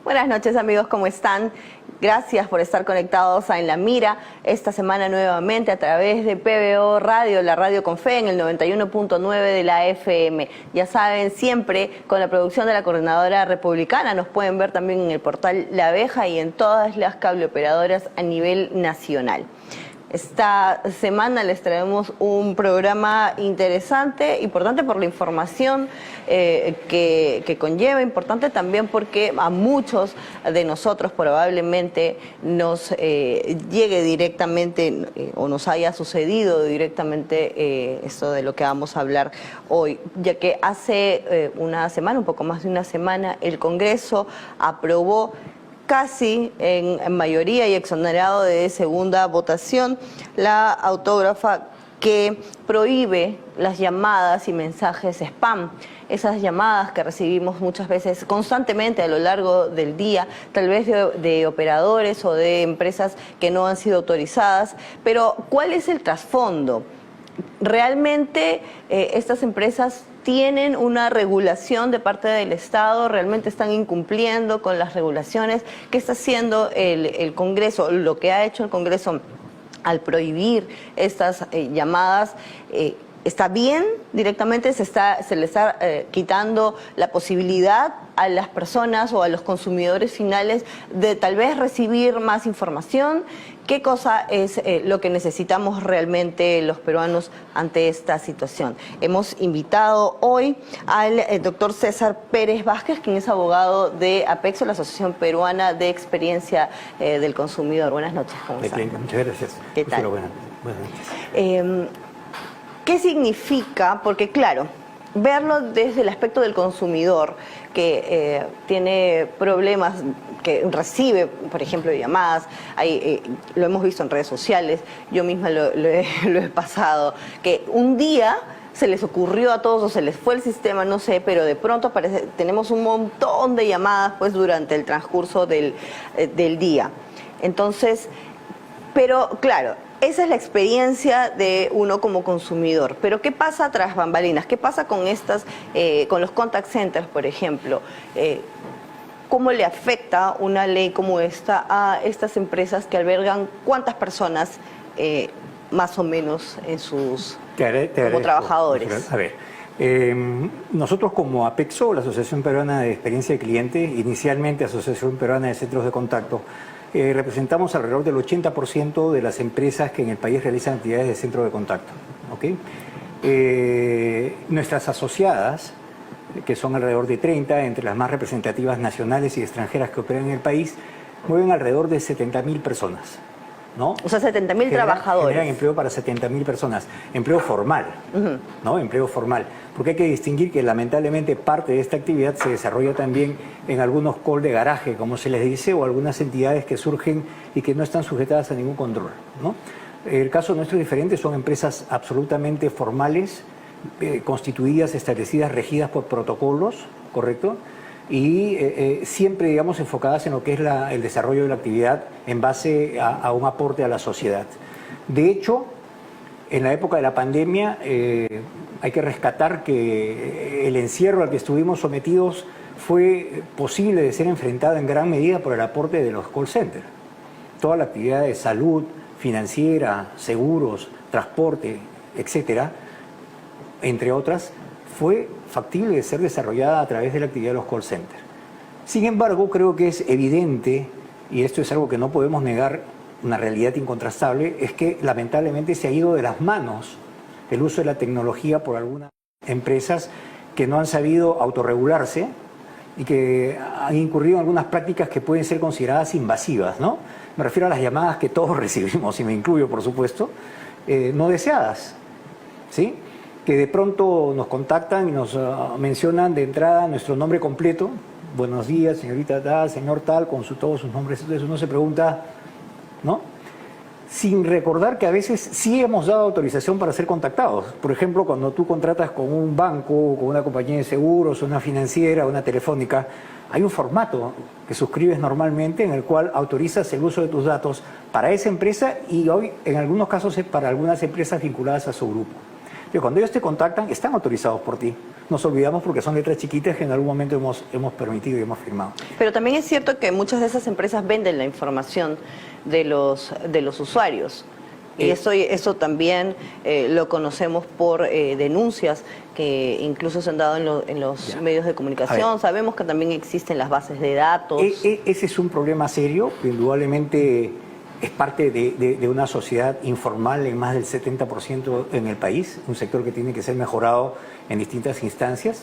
Buenas noches amigos, ¿cómo están? Gracias por estar conectados a En la Mira esta semana nuevamente a través de PBO Radio, la radio con fe en el 91.9 de la FM. Ya saben, siempre con la producción de la Coordinadora Republicana. Nos pueden ver también en el portal La Abeja y en todas las cableoperadoras a nivel nacional. Esta semana les traemos un programa interesante, importante por la información que conlleva, importante también porque a muchos de nosotros probablemente nos llegue directamente o nos haya sucedido directamente esto de lo que vamos a hablar hoy, ya que hace una semana, un poco más de una semana, el Congreso aprobó casi en mayoría y exonerado de segunda votación, la autógrafa que prohíbe las llamadas y mensajes spam. Esas llamadas que recibimos muchas veces constantemente a lo largo del día, tal vez de operadores o de empresas que no han sido autorizadas. Pero, ¿cuál es el trasfondo? ¿Realmente estas empresas tienen una regulación de parte del Estado? ¿Realmente están incumpliendo con las regulaciones? ¿Qué está haciendo el Congreso? Lo que ha hecho el Congreso al prohibir estas llamadas, ¿está bien? Directamente se le está quitando la posibilidad a las personas o a los consumidores finales de tal vez recibir más información. ¿Qué cosa es lo que necesitamos realmente los peruanos ante esta situación? Hemos invitado hoy al doctor César Pérez Vázquez, quien es abogado de APEXO, la Asociación Peruana de Experiencia del Consumidor. Buenas noches, ¿cómo está? Muchas gracias. ¿Qué tal? Buenas noches. ¿Qué significa? Porque claro, verlo desde el aspecto del consumidor que tiene problemas, que recibe, por ejemplo, llamadas, lo hemos visto en redes sociales, yo misma lo he pasado, que un día se les ocurrió a todos o se les fue el sistema, no sé, pero de pronto tenemos un montón de llamadas pues durante el transcurso del día. Entonces, pero claro, esa es la experiencia de uno como consumidor. Pero ¿qué pasa tras bambalinas? ¿Qué pasa con con los contact centers, por ejemplo? ¿Cómo le afecta una ley como esta a estas empresas que albergan cuántas personas más o menos en sus como trabajadores? A ver, nosotros como APEXO, la Asociación Peruana de Experiencia de Cliente, inicialmente Asociación Peruana de Centros de Contacto, representamos alrededor del 80% de las empresas que en el país realizan actividades de centro de contacto. ¿Okay? Nuestras asociadas, que son alrededor de 30, entre las más representativas nacionales y extranjeras que operan en el país, mueven alrededor de 70.000 personas. ¿No? O sea, 70.000 trabajadores. Generan empleo para 70.000 personas. Empleo formal, ¿no? Empleo formal. Porque hay que distinguir que lamentablemente parte de esta actividad se desarrolla también en algunos call de garaje, como se les dice, o algunas entidades que surgen y que no están sujetadas a ningún control, ¿no? El caso nuestro es diferente, son empresas absolutamente formales, constituidas, establecidas, regidas por protocolos, ¿correcto? Y siempre, digamos, enfocadas en lo que es el desarrollo de la actividad en base a un aporte a la sociedad. De hecho, en la época de la pandemia hay que rescatar que el encierro al que estuvimos sometidos fue posible de ser enfrentado en gran medida por el aporte de los call centers. Toda la actividad de salud, financiera, seguros, transporte, etcétera, entre otras, fue factible de ser desarrollada a través de la actividad de los call centers. Sin embargo, creo que es evidente, y esto es algo que no podemos negar, una realidad incontrastable, es que lamentablemente se ha ido de las manos el uso de la tecnología por algunas empresas que no han sabido autorregularse y que han incurrido en algunas prácticas que pueden ser consideradas invasivas, ¿no? Me refiero a las llamadas que todos recibimos, y me incluyo, por supuesto, no deseadas, ¿sí? Que de pronto nos contactan y nos mencionan de entrada nuestro nombre completo. Buenos días, señorita tal, señor tal, con todos sus nombres. Entonces uno se pregunta, ¿no? Sin recordar que a veces sí hemos dado autorización para ser contactados. Por ejemplo, cuando tú contratas con un banco, con una compañía de seguros, una financiera, una telefónica, hay un formato que suscribes normalmente en el cual autorizas el uso de tus datos para esa empresa y hoy, en algunos casos, para algunas empresas vinculadas a su grupo. Pero cuando ellos te contactan, están autorizados por ti. nos olvidamos porque son letras chiquitas que en algún momento hemos permitido y hemos firmado. Pero también es cierto que muchas de esas empresas venden la información de los usuarios. Y eso también lo conocemos por denuncias que incluso se han dado en los medios de comunicación. Sabemos que también existen las bases de datos. Ese es un problema serio, que indudablemente es parte de una sociedad informal en más del 70% en el país, un sector que tiene que ser mejorado en distintas instancias.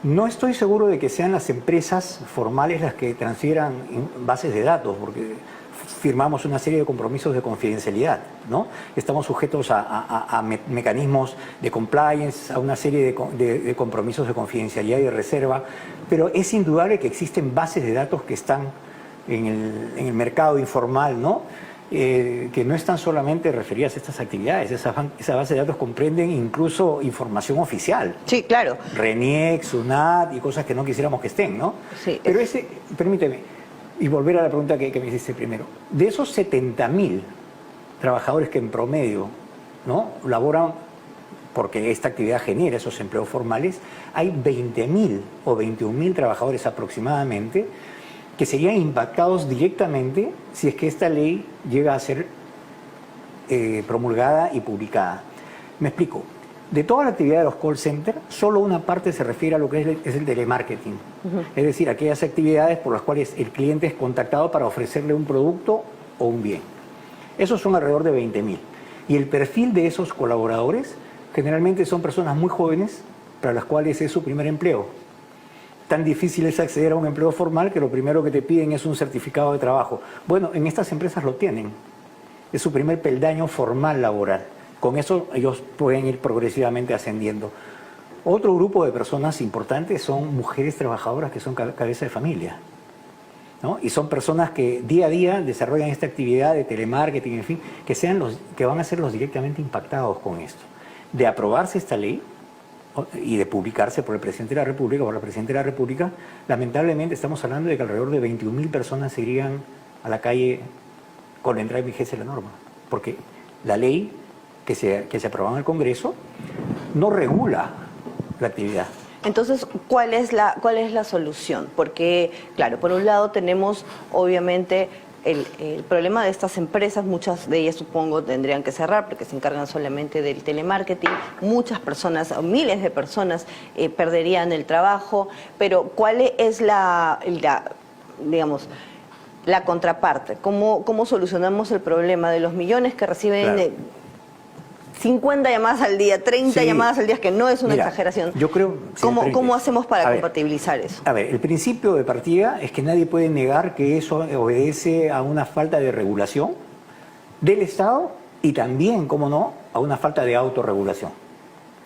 No estoy seguro de que sean las empresas formales las que transfieran bases de datos, porque firmamos una serie de compromisos de confidencialidad, ¿no? Estamos sujetos a mecanismos de compliance, a una serie de compromisos de confidencialidad y de reserva, pero es indudable que existen bases de datos que están en el mercado informal, ¿no? Que no están solamente referidas a estas actividades. Esa base de datos comprenden incluso información oficial. Sí, claro. RENIEC, SUNAT y cosas que no quisiéramos que estén, ¿no? Sí. Pero permíteme, y volver a la pregunta que me hiciste primero. De esos 70.000 trabajadores que en promedio, ¿no?, laboran porque esta actividad genera esos empleos formales, hay 20.000 o 21.000 trabajadores aproximadamente que serían impactados directamente si es que esta ley llega a ser promulgada y publicada. Me explico. De toda la actividad de los call centers, solo una parte se refiere a lo que es el telemarketing. Es decir, aquellas actividades por las cuales el cliente es contactado para ofrecerle un producto o un bien. Esos son alrededor de 20.000. Y el perfil de esos colaboradores generalmente son personas muy jóvenes para las cuales es su primer empleo. Tan difícil es acceder a un empleo formal que lo primero que te piden es un certificado de trabajo. Bueno, en estas empresas lo tienen. Es su primer peldaño formal laboral. Con eso ellos pueden ir progresivamente ascendiendo. Otro grupo de personas importantes son mujeres trabajadoras que son cabeza de familia, ¿no? Y son personas que día a día desarrollan esta actividad de telemarketing, en fin, que van a ser los directamente impactados con esto. De aprobarse esta ley y de publicarse por el presidente de la República o por la presidenta de la República, lamentablemente estamos hablando de que alrededor de 21.000 personas se irían a la calle con la entrada en vigencia de la norma, porque la ley que se aprobó en el Congreso no regula la actividad. Entonces, ¿cuál es la solución? Porque, claro, por un lado tenemos, obviamente, el problema de estas empresas. Muchas de ellas, supongo, tendrían que cerrar porque se encargan solamente del telemarketing. Muchas personas, o miles de personas, perderían el trabajo. Pero, ¿cuál es digamos, la contraparte? ¿Cómo solucionamos el problema de los millones que reciben... Claro. 50 llamadas al día, 30 llamadas al día, que no es una exageración? Yo creo... ¿Cómo hacemos para compatibilizar eso? A ver, el principio de partida es que nadie puede negar que eso obedece a una falta de regulación del Estado y también, como no, a una falta de autorregulación.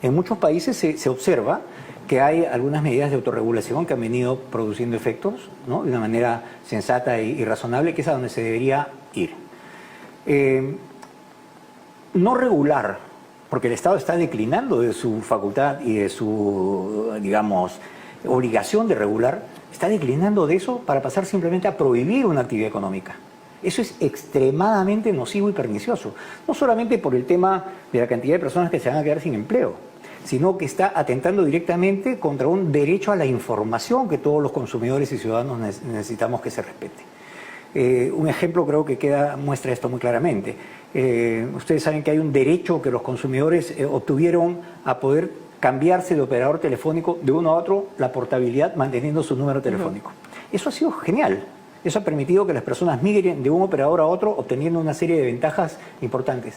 En muchos países se observa que hay algunas medidas de autorregulación que han venido produciendo efectos, ¿no?, de una manera sensata y razonable, que es a donde se debería ir. No regular, porque el Estado está declinando de su facultad y de su, digamos, obligación de regular, está declinando de eso para pasar simplemente a prohibir una actividad económica. Eso es extremadamente nocivo y pernicioso, no solamente por el tema de la cantidad de personas que se van a quedar sin empleo, sino que está atentando directamente contra un derecho a la información que todos los consumidores y ciudadanos necesitamos que se respete. Un ejemplo creo que muestra esto muy claramente. Ustedes saben que hay un derecho que los consumidores obtuvieron a poder cambiarse de operador telefónico de uno a otro, la portabilidad manteniendo su número telefónico. Eso ha sido genial. Eso ha permitido que las personas migren de un operador a otro obteniendo una serie de ventajas importantes.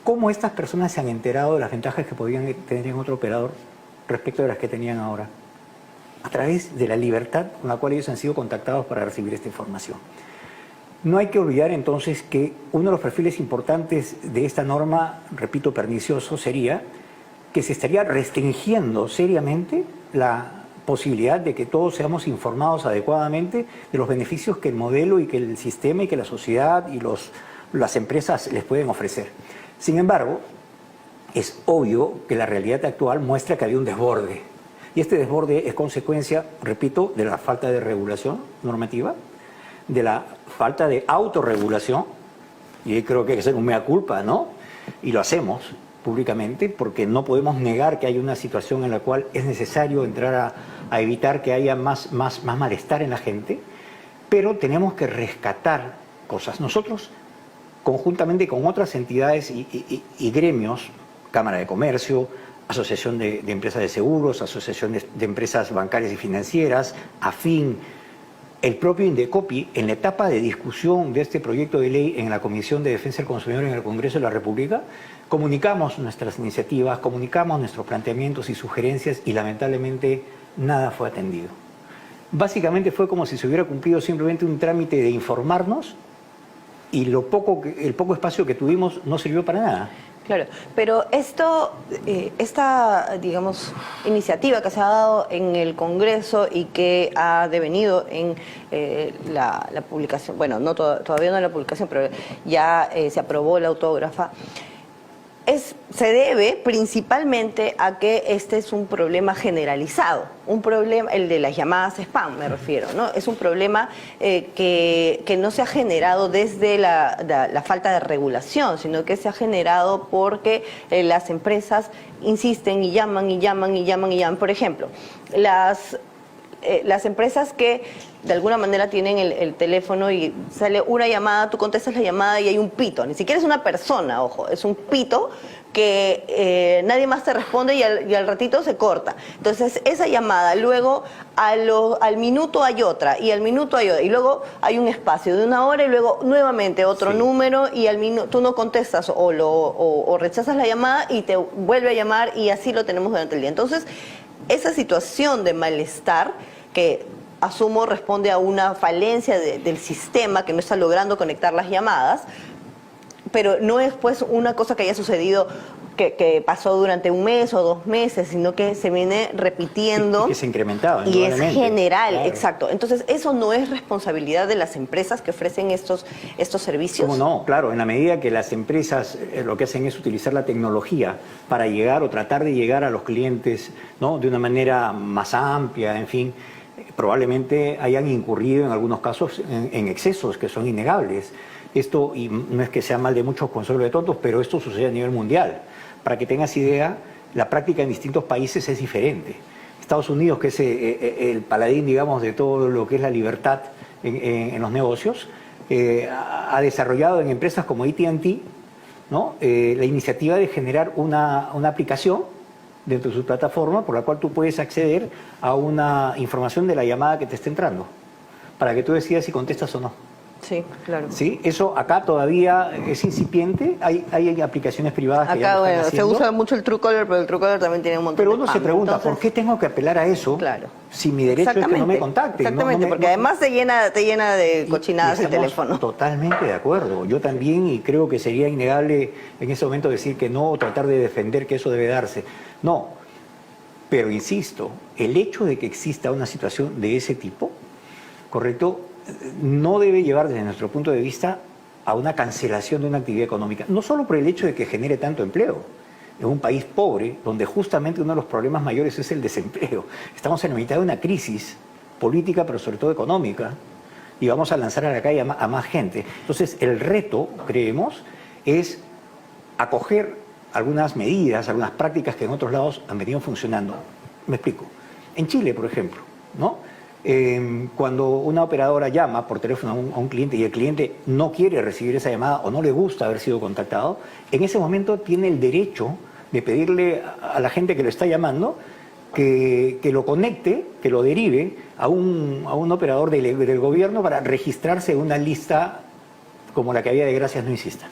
¿Cómo estas personas se han enterado de las ventajas que podían tener en otro operador respecto de las que tenían ahora? A través de la libertad con la cual ellos han sido contactados para recibir esta información. No hay que olvidar entonces que uno de los perfiles importantes de esta norma, repito, pernicioso, sería que se estaría restringiendo seriamente la posibilidad de que todos seamos informados adecuadamente de los beneficios que el modelo y que el sistema y que la sociedad y las empresas les pueden ofrecer. Sin embargo, es obvio que la realidad actual muestra que había un desborde. Y este desborde es consecuencia, repito, de la falta de regulación normativa, de la falta de autorregulación, y creo que hay que hacer un mea culpa, ¿no? Y lo hacemos públicamente, porque no podemos negar que hay una situación en la cual es necesario entrar a evitar que haya más malestar en la gente, pero tenemos que rescatar cosas. Nosotros, conjuntamente con otras entidades y gremios, Cámara de Comercio, Asociación de Empresas de Seguros, Asociación de Empresas Bancarias y Financieras, AFIN, el propio Indecopi, en la etapa de discusión de este proyecto de ley en la Comisión de Defensa del Consumidor en el Congreso de la República, comunicamos nuestras iniciativas, comunicamos nuestros planteamientos y sugerencias y lamentablemente nada fue atendido. Básicamente fue como si se hubiera cumplido simplemente un trámite de informarnos y el poco espacio que tuvimos no sirvió para nada. Claro, pero esta, digamos, iniciativa que se ha dado en el Congreso y que ha devenido en la publicación, bueno, no todavía no en la publicación, pero ya se aprobó la autógrafa, se debe principalmente a que este es un problema generalizado, un problema, el de las llamadas spam me refiero, ¿no? Es un problema que no se ha generado desde la falta de regulación, sino que se ha generado porque las empresas insisten y llaman y llaman y llaman y llaman. Por ejemplo, las empresas que de alguna manera tienen el teléfono y sale una llamada, tú contestas la llamada y hay un pito, ni siquiera es una persona, ojo, es un pito que nadie más te responde y al ratito se corta. Entonces esa llamada, luego al minuto hay otra y al minuto hay otra y luego hay un espacio de 1 hora y luego nuevamente otro número y al minuto tú no contestas o rechazas la llamada y te vuelve a llamar y así lo tenemos durante el día. Entonces esa situación de malestar que asumo responde a una falencia del sistema que no está logrando conectar las llamadas, pero no es pues una cosa que haya sucedido que pasó durante 1 mes o 2 meses, sino que se viene repitiendo. Y que se ha incrementado. Y es general, claro. Exacto. Entonces, ¿eso no es responsabilidad de las empresas que ofrecen estos servicios? ¿Cómo no? Claro, en la medida que las empresas lo que hacen es utilizar la tecnología para llegar o tratar de llegar a los clientes, ¿no?, de una manera más amplia, en fin, probablemente hayan incurrido en algunos casos en excesos que son innegables. Esto, y no es que sea mal de muchos consuelo de tontos, pero esto sucede a nivel mundial. Para que tengas idea, la práctica en distintos países es diferente. Estados Unidos, que es el paladín, digamos, de todo lo que es la libertad en los negocios, ha desarrollado en empresas como AT&T, ¿no?, la iniciativa de generar una aplicación dentro de su plataforma por la cual tú puedes acceder a una información de la llamada que te está entrando, para que tú decidas si contestas o no. Sí, claro. Sí, eso acá todavía es incipiente, hay aplicaciones privadas que ya lo están haciendo. Se usa mucho el Truecaller, pero el Truecaller también tiene un montón pero de uno spam. se pregunta, Entonces, ¿por qué tengo que apelar a eso? Claro. Si mi derecho es que no me contacten? Exactamente, porque además te llena de cochinadas el teléfono. Totalmente de acuerdo. Yo también, y creo que sería innegable en ese momento decir que no, o tratar de defender que eso debe darse. No, pero insisto, el hecho de que exista una situación de ese tipo, ¿correcto?, no debe llevar desde nuestro punto de vista a una cancelación de una actividad económica, no solo por el hecho de que genere tanto empleo. En un país pobre, donde justamente uno de los problemas mayores es el desempleo. Estamos en la mitad de una crisis política, pero sobre todo económica, y vamos a lanzar a la calle a más gente. Entonces, el reto, creemos, es acoger algunas medidas, algunas prácticas que en otros lados han venido funcionando. Me explico. En Chile, por ejemplo, ¿no?, cuando una operadora llama por teléfono a un cliente y el cliente no quiere recibir esa llamada o no le gusta haber sido contactado, en ese momento tiene el derecho de pedirle a la gente que lo está llamando que lo conecte, que lo derive a un operador del gobierno para registrarse en una lista como la que había de Gracias No Insistan.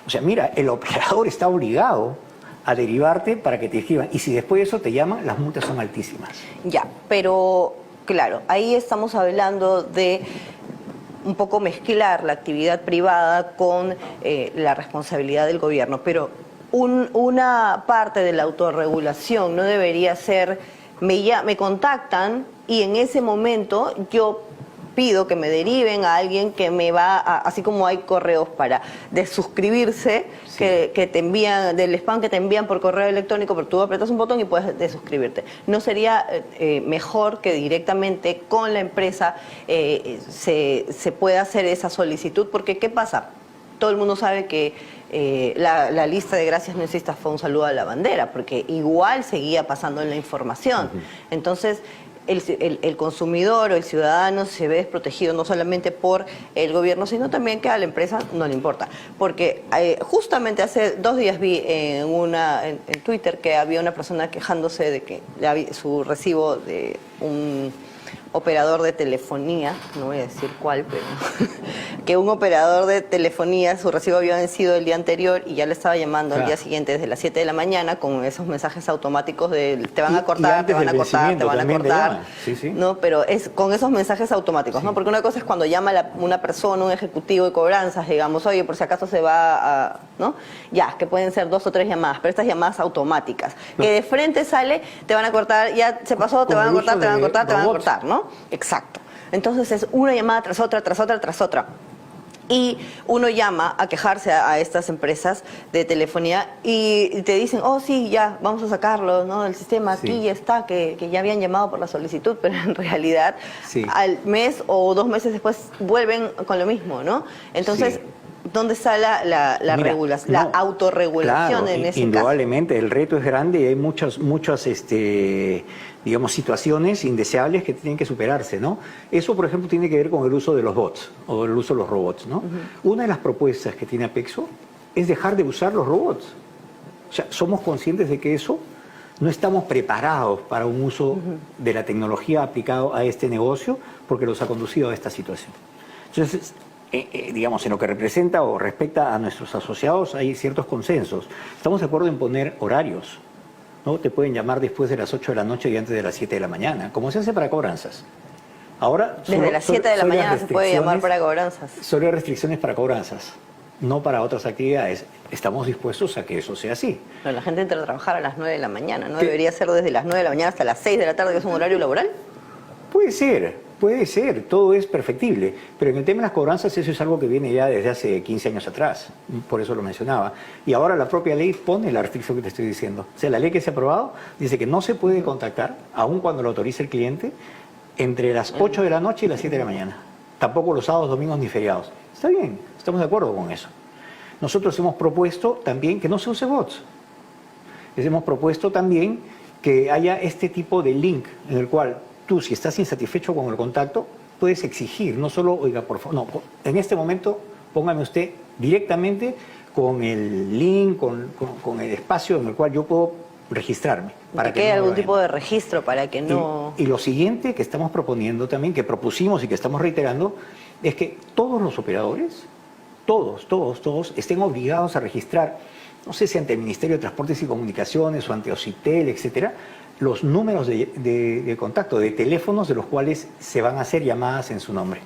O sea, mira, el operador está obligado a derivarte para que te escriban, y si después de eso te llaman, las multas son altísimas. Ya, pero claro, ahí estamos hablando de un poco mezclar la actividad privada con la responsabilidad del gobierno, pero una parte de la autorregulación no debería ser, me contactan y en ese momento yo pido que me deriven a alguien que me va así como hay correos para desuscribirse, sí, que te envían, del spam que te envían por correo electrónico, pero tú apretas un botón y puedes desuscribirte. ¿No sería mejor que directamente con la empresa se pueda hacer esa solicitud? Porque ¿qué pasa? todo el mundo sabe que la lista de gracias no exista fue un saludo a la bandera, porque igual seguía pasando en la información. Entonces, el consumidor o el ciudadano se ve desprotegido no solamente por el gobierno, sino también que a la empresa no le importa. Porque justamente hace 2 días vi en Twitter que había una persona quejándose de que su recibo de un operador de telefonía, no voy a decir cuál, pero que un operador de telefonía, su recibo había vencido el día anterior y ya le estaba llamando al día siguiente desde las 7 de la mañana con esos mensajes automáticos de te van a cortar, te van a cortar, te van a cortar, ¿no? Pero es con esos mensajes automáticos, ¿no? Porque una cosa es cuando llama una persona, un ejecutivo de cobranzas, digamos, oye, por si acaso se va a, ¿no? Ya, que pueden ser 2 o 3 llamadas, pero estas llamadas automáticas, que de frente sale, te van a cortar, ya se pasó, te van a cortar, te van a cortar, te van a cortar, ¿no? Exacto. Entonces es una llamada tras otra, tras otra, tras otra. Y uno llama a quejarse a estas empresas de telefonía y te dicen, oh sí, ya, vamos a sacarlo, ¿no? Del sistema, aquí ya está, que ya habían llamado por la solicitud, pero en realidad al mes o 2 meses después vuelven con lo mismo, ¿no? Entonces, ¿dónde está la regulación, la autorregulación en ese caso? Indudablemente, el reto es grande y hay muchas digamos, situaciones indeseables que tienen que superarse, ¿no? Eso, por ejemplo, tiene que ver con el uso de los bots o el uso de los robots, ¿no? Una de las propuestas que tiene Apexo es dejar de usar los robots. O sea, somos conscientes de que eso no estamos preparados para un uso de la tecnología aplicado a este negocio porque los ha conducido a esta situación. Entonces, digamos, en lo que representa o respecta a nuestros asociados hay ciertos consensos. Estamos de acuerdo en poner horarios, ¿no? Te pueden llamar después de las 8 de la noche y antes de las 7 de la mañana, como se hace para cobranzas. Ahora, desde las 7 de la mañana se puede llamar para cobranzas. Solo hay restricciones para cobranzas, no para otras actividades. Estamos dispuestos a que eso sea así. Pero la gente entra a trabajar a las 9 de la mañana, ¿no? ¿Debería ser desde las 9 de la mañana hasta las 6 de la tarde, que es un horario laboral? Puede ser, todo es perfectible, pero en el tema de las cobranzas eso es algo que viene ya desde hace 15 años atrás, por eso lo mencionaba. Y ahora la propia ley pone la restricción que te estoy diciendo. O sea, la ley que se ha aprobado dice que no se puede contactar, aun cuando lo autorice el cliente, entre las 8 de la noche y las 7 de la mañana. Tampoco los sábados, domingos ni feriados. Está bien, estamos de acuerdo con eso. Nosotros hemos propuesto también que no se use bots. Hemos propuesto también que haya este tipo de link en el cual tú, si estás insatisfecho con el contacto, puedes exigir, no solo, oiga, por favor, no, en este momento póngame usted directamente con el link, con el espacio en el cual yo puedo registrarme. Para que haya algún tipo de registro para que no... Y lo siguiente que estamos proponiendo también, que propusimos y que estamos reiterando, es que todos los operadores, todos, estén obligados a registrar, no sé si ante el Ministerio de Transportes y Comunicaciones o ante Ocitel, etcétera, los números de contacto, de teléfonos de los cuales se van a hacer llamadas en su nombre.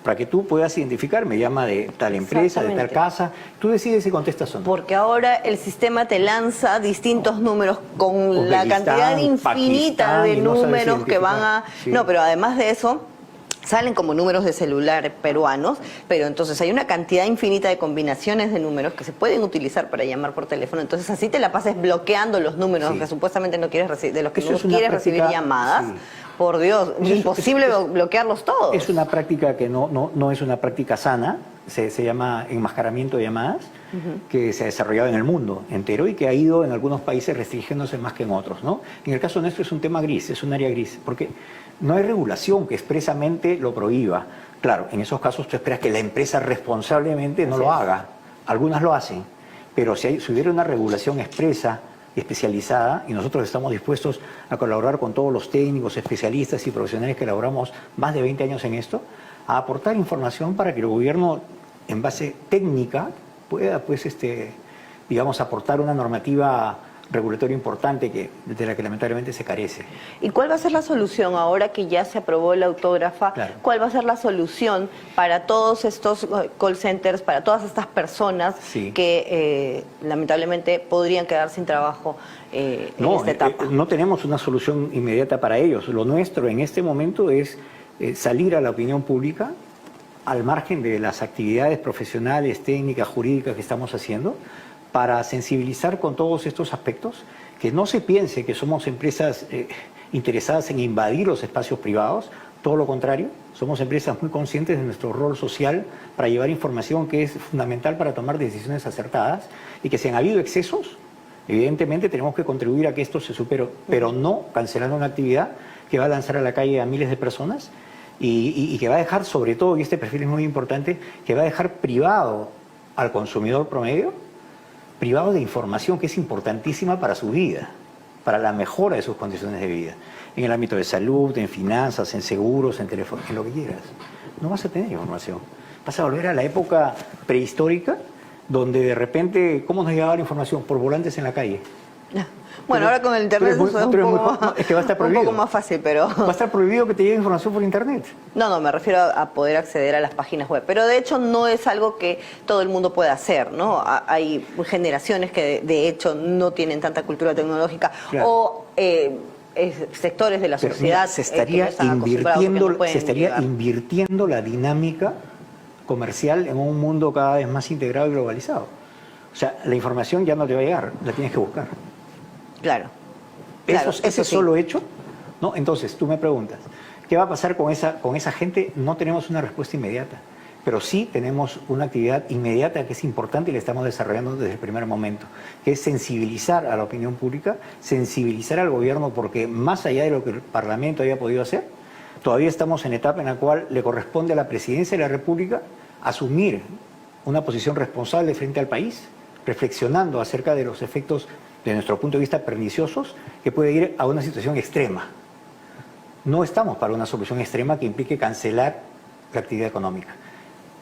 Para que tú puedas identificar, me llama de tal empresa, de tal casa, tú decides si contestas o no. Porque ahora el sistema te lanza distintos números con la cantidad infinita de números que van a... No, pero además de eso, salen como números de celular peruanos, pero entonces hay una cantidad infinita de combinaciones de números que se pueden utilizar para llamar por teléfono. Entonces así te la pases bloqueando los números que supuestamente no quieres recibir, de los que no quieres recibir llamadas. Por Dios, es imposible bloquearlos todos. Es una práctica que no es una práctica sana, se llama enmascaramiento de llamadas, que se ha desarrollado en el mundo entero y que ha ido en algunos países restringiéndose más que en otros, ¿no? En el caso nuestro es un tema gris, es un área gris, porque no hay regulación que expresamente lo prohíba. Claro, en esos casos tú esperas que la empresa responsablemente no lo haga. Algunas lo hacen, pero si hubiera una regulación expresa, especializada, y nosotros estamos dispuestos a colaborar con todos los técnicos, especialistas y profesionales que elaboramos más de 20 años en esto, a aportar información para que el gobierno, en base técnica, pueda, pues, digamos, aportar una normativa regulatoria importante de la que lamentablemente se carece. ¿Y cuál va a ser la solución ahora que ya se aprobó la autógrafa? Claro. ¿Cuál va a ser la solución para todos estos call centers, para todas estas personas que lamentablemente podrían quedar sin trabajo en esta etapa? No tenemos una solución inmediata para ellos. Lo nuestro en este momento es salir a la opinión pública, al margen de las actividades profesionales, técnicas, jurídicas que estamos haciendo, para sensibilizar con todos estos aspectos, que no se piense que somos empresas interesadas en invadir los espacios privados, todo lo contrario, somos empresas muy conscientes de nuestro rol social para llevar información que es fundamental para tomar decisiones acertadas y que si han habido excesos, evidentemente tenemos que contribuir a que esto se supere, pero no cancelando una actividad que va a lanzar a la calle a miles de personas y que va a dejar, sobre todo, y este perfil es muy importante, que va a dejar privado al consumidor promedio, privado de información que es importantísima para su vida, para la mejora de sus condiciones de vida, en el ámbito de salud, en finanzas, en seguros, en teléfono, en lo que quieras. No vas a tener información. Vas a volver a la época prehistórica, donde de repente, ¿cómo nos llegaba la información? Por volantes en la calle. Bueno, ahora con el internet eso es es que va a estar prohibido. un poco más fácil, pero... Va a estar prohibido que te llegue información por internet. No, me refiero a poder acceder a las páginas web. Pero de hecho no es algo que todo el mundo pueda hacer, ¿no? Hay generaciones que de hecho no tienen tanta cultura tecnológica, claro, o sectores de la sociedad se estaría invirtiendo la dinámica comercial en un mundo cada vez más integrado y globalizado. O sea, la información ya no te va a llegar, la tienes que buscar. Claro. Ese sí. solo hecho, ¿no? Entonces, tú me preguntas, ¿qué va a pasar con esa gente? No tenemos una respuesta inmediata, pero sí tenemos una actividad inmediata que es importante y la estamos desarrollando desde el primer momento, que es sensibilizar a la opinión pública, sensibilizar al gobierno, porque más allá de lo que el Parlamento haya podido hacer, todavía estamos en etapa en la cual le corresponde a la Presidencia de la República asumir una posición responsable frente al país, reflexionando acerca de los efectos, de nuestro punto de vista, perniciosos, que puede ir a una situación extrema. No estamos para una solución extrema que implique cancelar la actividad económica.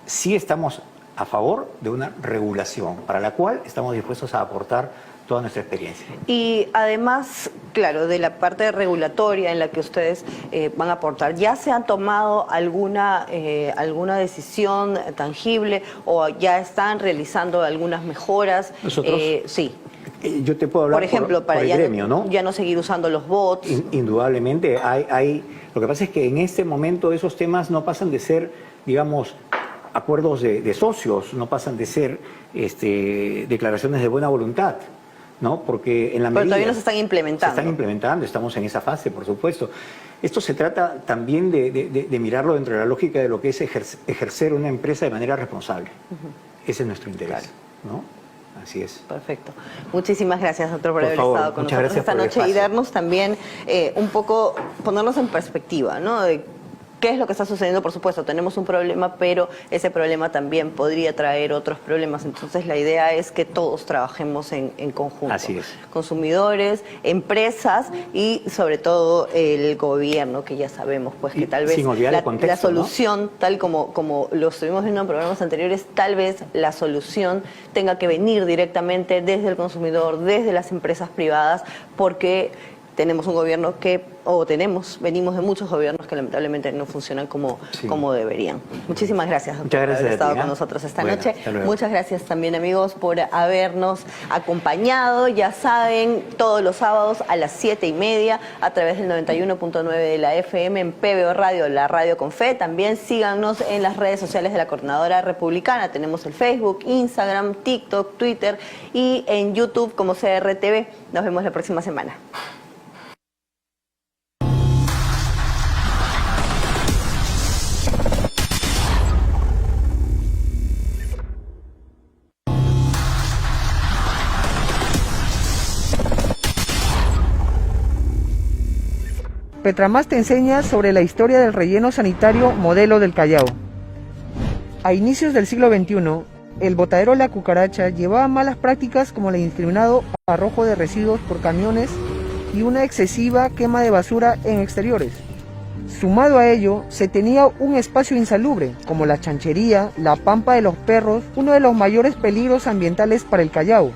Sí estamos a favor de una regulación, para la cual estamos dispuestos a aportar toda nuestra experiencia. Y además, claro, de la parte regulatoria en la que ustedes van a aportar, ¿ya se han tomado alguna decisión tangible o ya están realizando algunas mejoras? Nosotros, sí. Yo te puedo hablar por ejemplo, para el gremio, ¿no? Ya no seguir usando los bots. Indudablemente, lo que pasa es que en este momento esos temas no pasan de ser, digamos, acuerdos de socios, no pasan de ser declaraciones de buena voluntad, ¿no? Porque en la medida... Pero todavía no se están implementando. Se están implementando, estamos en esa fase, por supuesto. Esto se trata también de mirarlo dentro de la lógica de lo que es ejercer una empresa de manera responsable. Ese es nuestro interés, claro, ¿no? Así es. Perfecto. Muchísimas gracias, doctor, por haber estado con nosotros esta noche y darnos también un poco, ponernos en perspectiva, ¿no? De qué es lo que está sucediendo. Por supuesto, tenemos un problema, pero ese problema también podría traer otros problemas. Entonces, la idea es que todos trabajemos en conjunto. Así es. Consumidores, empresas y, sobre todo, el gobierno, que ya sabemos, pues, que tal vez la solución, ¿no? Tal como lo estuvimos viendo en programas anteriores, tal vez la solución tenga que venir directamente desde el consumidor, desde las empresas privadas, porque tenemos un gobierno venimos de muchos gobiernos que lamentablemente no funcionan como deberían. Muchísimas gracias, doctor, por haber estado con nosotros esta noche. Muchas gracias también, amigos, por habernos acompañado. Ya saben, todos los sábados a las 7:30 a través del 91.9 de la FM en PBO Radio, la radio con fe. También síganos en las redes sociales de la Coordinadora Republicana. Tenemos el Facebook, Instagram, TikTok, Twitter y en YouTube como CRTV. Nos vemos la próxima semana. Petramás te enseña sobre la historia del relleno sanitario modelo del Callao. A inicios del siglo XXI, el botadero La Cucaracha llevaba malas prácticas como el indiscriminado arrojo de residuos por camiones y una excesiva quema de basura en exteriores. Sumado a ello, se tenía un espacio insalubre, como la chanchería, la pampa de los perros, uno de los mayores peligros ambientales para el Callao.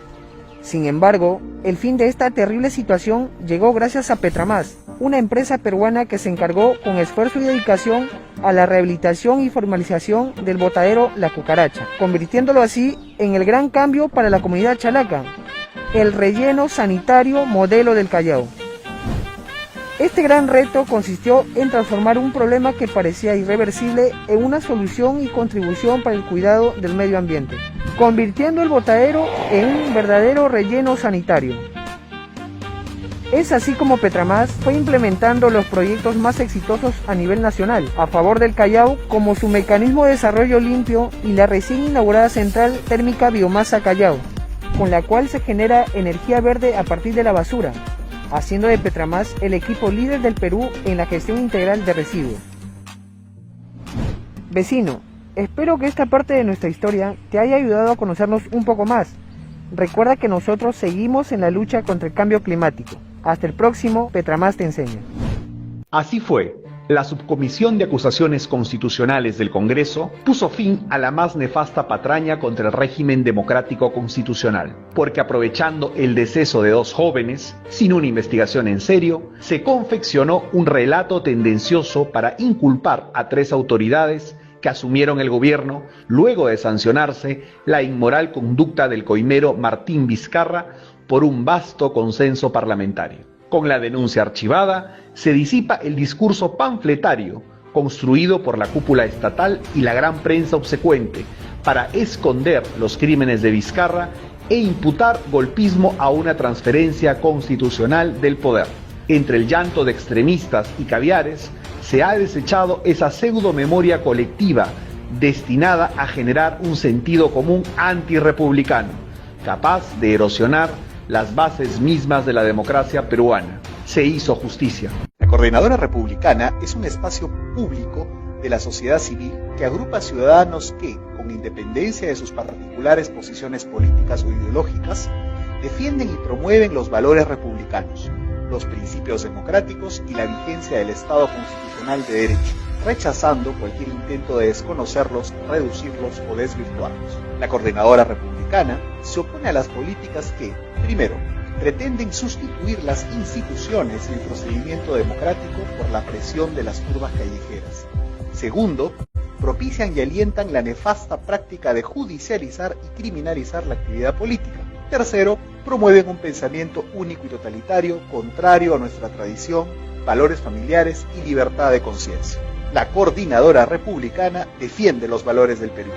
Sin embargo, el fin de esta terrible situación llegó gracias a Petramás, una empresa peruana que se encargó con esfuerzo y dedicación a la rehabilitación y formalización del botadero La Cucaracha, convirtiéndolo así en el gran cambio para la comunidad chalaca, el relleno sanitario modelo del Callao. Este gran reto consistió en transformar un problema que parecía irreversible en una solución y contribución para el cuidado del medio ambiente, convirtiendo el botadero en un verdadero relleno sanitario. Es así como Petromás fue implementando los proyectos más exitosos a nivel nacional, a favor del Callao, como su mecanismo de desarrollo limpio y la recién inaugurada central térmica Biomasa Callao, con la cual se genera energía verde a partir de la basura, haciendo de Petromás el equipo líder del Perú en la gestión integral de residuos. Vecino, espero que esta parte de nuestra historia te haya ayudado a conocernos un poco más. Recuerda que nosotros seguimos en la lucha contra el cambio climático. Hasta el próximo Petromás te enseña. Así fue. La Subcomisión de Acusaciones Constitucionales del Congreso puso fin a la más nefasta patraña contra el régimen democrático constitucional, porque aprovechando el deceso de 2 jóvenes, sin una investigación en serio, se confeccionó un relato tendencioso para inculpar a 3 autoridades que asumieron el gobierno luego de sancionarse la inmoral conducta del coimero Martín Vizcarra por un vasto consenso parlamentario. Con la denuncia archivada, se disipa el discurso panfletario construido por la cúpula estatal y la gran prensa obsecuente para esconder los crímenes de Vizcarra e imputar golpismo a una transferencia constitucional del poder. Entre el llanto de extremistas y caviares, se ha desechado esa pseudo-memoria colectiva destinada a generar un sentido común antirrepublicano, capaz de erosionar las bases mismas de la democracia peruana. Se hizo justicia. La Coordinadora Republicana es un espacio público de la sociedad civil que agrupa ciudadanos que, con independencia de sus particulares posiciones políticas o ideológicas, defienden y promueven los valores republicanos, los principios democráticos y la vigencia del Estado constitucional de derecho, rechazando cualquier intento de desconocerlos, reducirlos o desvirtuarlos. La Coordinadora Republicana se opone a las políticas que, primero, pretenden sustituir las instituciones y el procedimiento democrático por la presión de las turbas callejeras. Segundo, propician y alientan la nefasta práctica de judicializar y criminalizar la actividad política. Tercero, promueven un pensamiento único y totalitario, contrario a nuestra tradición, valores familiares y libertad de conciencia. La Coordinadora Republicana defiende los valores del Perú.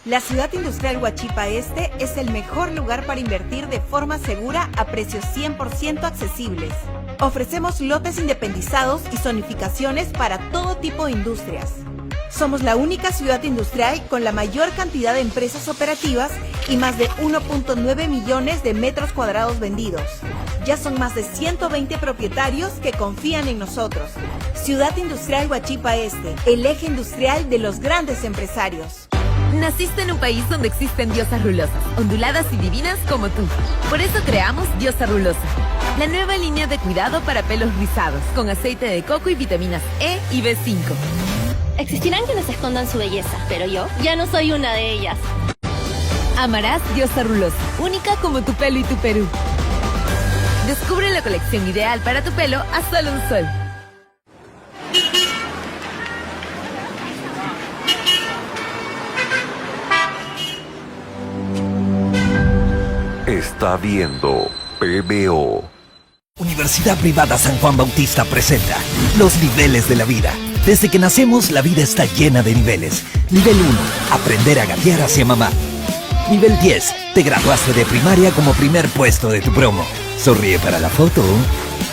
La ciudad industrial Huachipa Este es el mejor lugar para invertir de forma segura a precios 100% accesibles. Ofrecemos lotes independizados y zonificaciones para todo tipo de industrias. Somos la única ciudad industrial con la mayor cantidad de empresas operativas y más de 1.9 millones de metros cuadrados vendidos. Ya son más de 120 propietarios que confían en nosotros. Ciudad Industrial Huachipa Este, el eje industrial de los grandes empresarios. Naciste en un país donde existen diosas rulosas, onduladas y divinas como tú. Por eso creamos Diosa Rulosa, la nueva línea de cuidado para pelos rizados, con aceite de coco y vitaminas E y B5. Existirán quienes escondan su belleza, pero yo ya no soy una de ellas. Amarás Diosa Rulosa, única como tu pelo y tu Perú. Descubre la colección ideal para tu pelo a solo un sol. Está viendo PBO. Universidad Privada San Juan Bautista presenta los niveles de la vida. Desde que nacemos, la vida está llena de niveles. Nivel 1, aprender a gatear hacia mamá. Nivel 10, te graduaste de primaria como primer puesto de tu promo. Sonríe para la foto.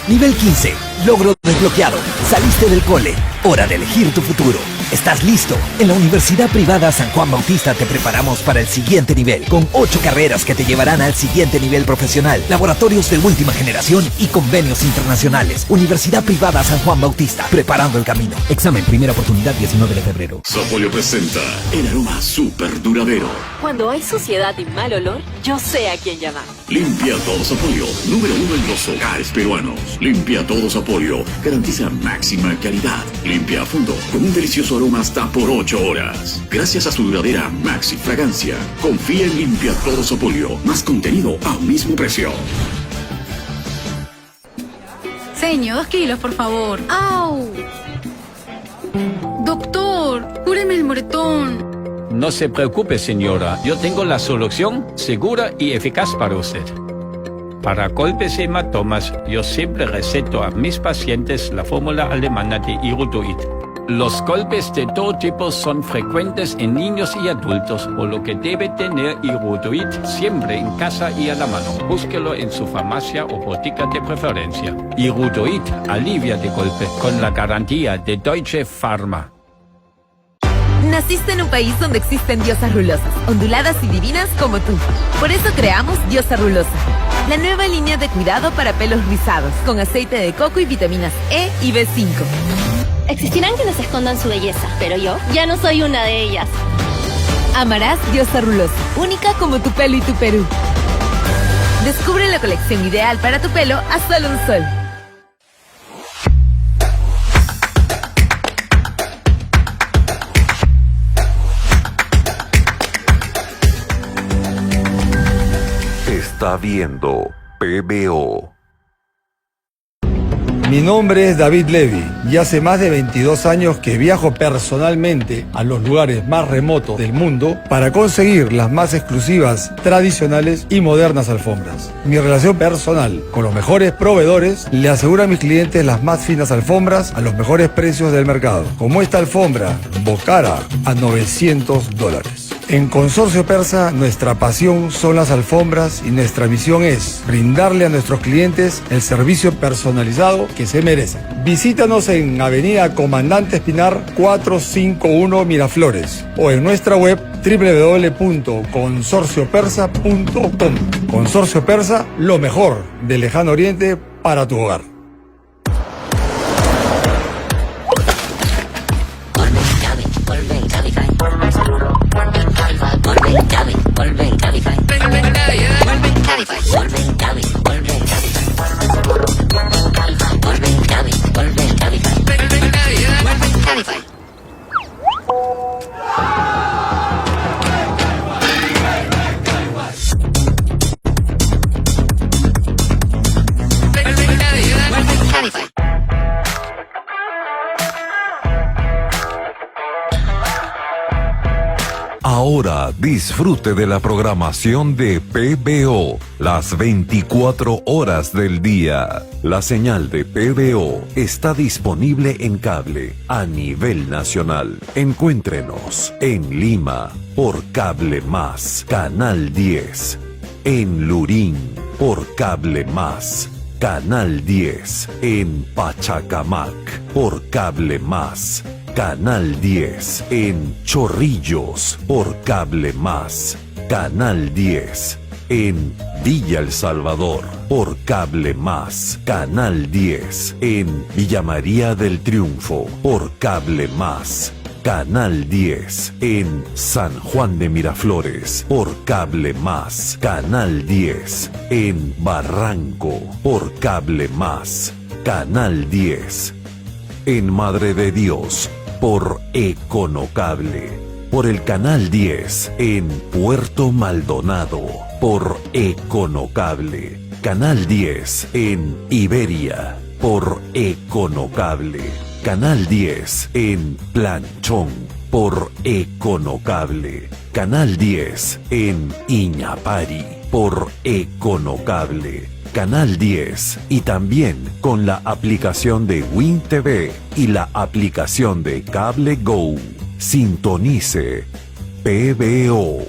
Nivel 15, logro desbloqueado. Saliste del cole. Hora de elegir tu futuro. ¿Estás listo? En la Universidad Privada San Juan Bautista te preparamos para el siguiente nivel, con 8 carreras que te llevarán al siguiente nivel profesional, laboratorios de última generación y convenios internacionales. Universidad Privada San Juan Bautista, preparando el camino. Examen, primera oportunidad, 19 de febrero. Sapolio presenta el aroma súper duradero. Cuando hay suciedad y mal olor, yo sé a quién llamar. Limpia todo Sapolio, número 1 en los hogares peruanos. Limpia todo Sapolio, garantiza máxima calidad. Limpia a fondo, con un delicioso aroma hasta por 8 horas. Gracias a su duradera maxi fragancia. Confía en Limpia todo Sapolio, más contenido a un mismo precio. Señor, 2 kilos, por favor. ¡Au! Doctor, cúreme el moretón. No se preocupe, señora. Yo tengo la solución segura y eficaz para usted. Para golpes y hematomas, yo siempre receto a mis pacientes la fórmula alemana de Irutuit. Los golpes de todo tipo son frecuentes en niños y adultos, por lo que debe tener Hirudoid siempre en casa y a la mano. Búsquelo en su farmacia o botica de preferencia. Hirudoid alivia de golpe con la garantía de Deutsche Pharma. Naciste en un país donde existen diosas rulosas, onduladas y divinas como tú. Por eso creamos Diosa Rulosa, la nueva línea de cuidado para pelos rizados, con aceite de coco y vitaminas E y B5. Existirán quienes escondan su belleza, pero yo ya no soy una de ellas. Amarás Diosa Rulosa, única como tu pelo y tu Perú. Descubre la colección ideal para tu pelo a solo un sol. Está viendo PBO. Mi nombre es David Levy y hace más de 22 años que viajo personalmente a los lugares más remotos del mundo para conseguir las más exclusivas, tradicionales y modernas alfombras. Mi relación personal con los mejores proveedores le asegura a mis clientes las más finas alfombras a los mejores precios del mercado, como esta alfombra Bocara a $900. En Consorcio Persa, nuestra pasión son las alfombras y nuestra misión es brindarle a nuestros clientes el servicio personalizado que se merecen. Visítanos en Avenida Comandante Espinar 451 Miraflores o en nuestra web www.consorciopersa.com. Consorcio Persa, lo mejor del Lejano Oriente para tu hogar. Ahora disfrute de la programación de PBO las 24 horas del día. La señal de PBO está disponible en cable a nivel nacional. Encuéntrenos en Lima por Cable Más, Canal 10. En Lurín por Cable Más, Canal 10. En Pachacamac por Cable Más, Canal 10. En Chorrillos por Cable Más, Canal 10. En Villa El Salvador por Cable Más, Canal 10. En Villa María del Triunfo por Cable Más, Canal 10. En San Juan de Miraflores por Cable Más, Canal 10. En Barranco por Cable Más, Canal 10. En Madre de Dios por Econocable, por el Canal 10. En Puerto Maldonado por Econocable, Canal 10. En Iberia por Econocable, Canal 10. En Planchón por Econocable, Canal 10. En Iñapari por Econocable, Canal 10, y también con la aplicación de Win TV y la aplicación de Cable Go. Sintonice PBO.